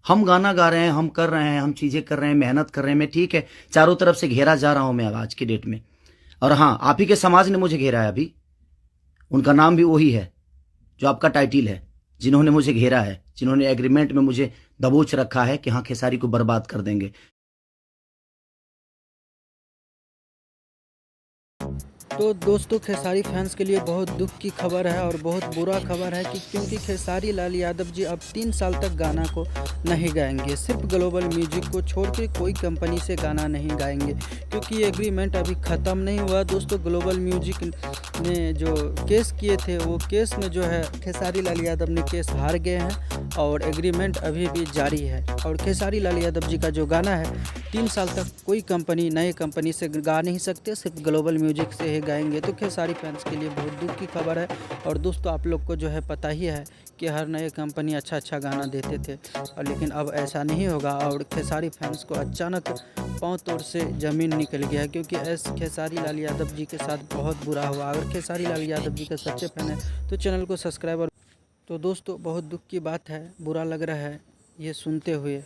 हम गाना गा रहे हैं, हम कर रहे हैं, हम चीज़ें कर रहे हैं, मेहनत कर रहे हैं, मैं ठीक है, चारों तरफ से घेरा जा रहा हूं मैं अब आज की डेट में। और हाँ, आप ही के समाज ने मुझे घेरा है अभी, उनका नाम भी वही है जो आपका टाइटिल है, जिन्होंने मुझे घेरा है, जिन्होंने एग्रीमेंट में मुझे दबोच रखा है कि हाँ खेसारी को बर्बाद कर देंगे। तो दोस्तों खेसारी फैंस के लिए बहुत दुख की खबर है और बहुत बुरा खबर है कि क्योंकि खेसारी लाल यादव जी अब 3 साल तक गाना को नहीं गाएंगे, सिर्फ ग्लोबल म्यूजिक को छोड़ के कोई कंपनी से गाना नहीं गाएंगे, क्योंकि एग्रीमेंट अभी ख़त्म नहीं हुआ। दोस्तों ग्लोबल म्यूजिक ने जो केस किए थे वो केस में जो है खेसारी लाल यादव ने केस हार गए हैं और एग्रीमेंट अभी भी जारी है। और खेसारी लाल यादव जी का जो गाना है 3 साल तक कोई कंपनी नई कंपनी से गा नहीं सकते, सिर्फ ग्लोबल म्यूजिक से ही गाएंगे। तो खेसारी फैंस के लिए बहुत दुख की खबर है। और दोस्तों आप लोग को जो है पता ही है कि हर नए कंपनी अच्छा गाना देते थे, और लेकिन अब ऐसा नहीं होगा। और खेसारी फैंस को अचानक पाँव तोड़ से ज़मीन निकल गया है, क्योंकि खेसारी लाल यादव जी के साथ बहुत बुरा हुआ। अगर खेसारी लाल यादव जी के सच्चे फैन है तो चैनल को सब्सक्राइब। तो दोस्तों बहुत दुख की बात है, बुरा लग रहा है ये सुनते हुए।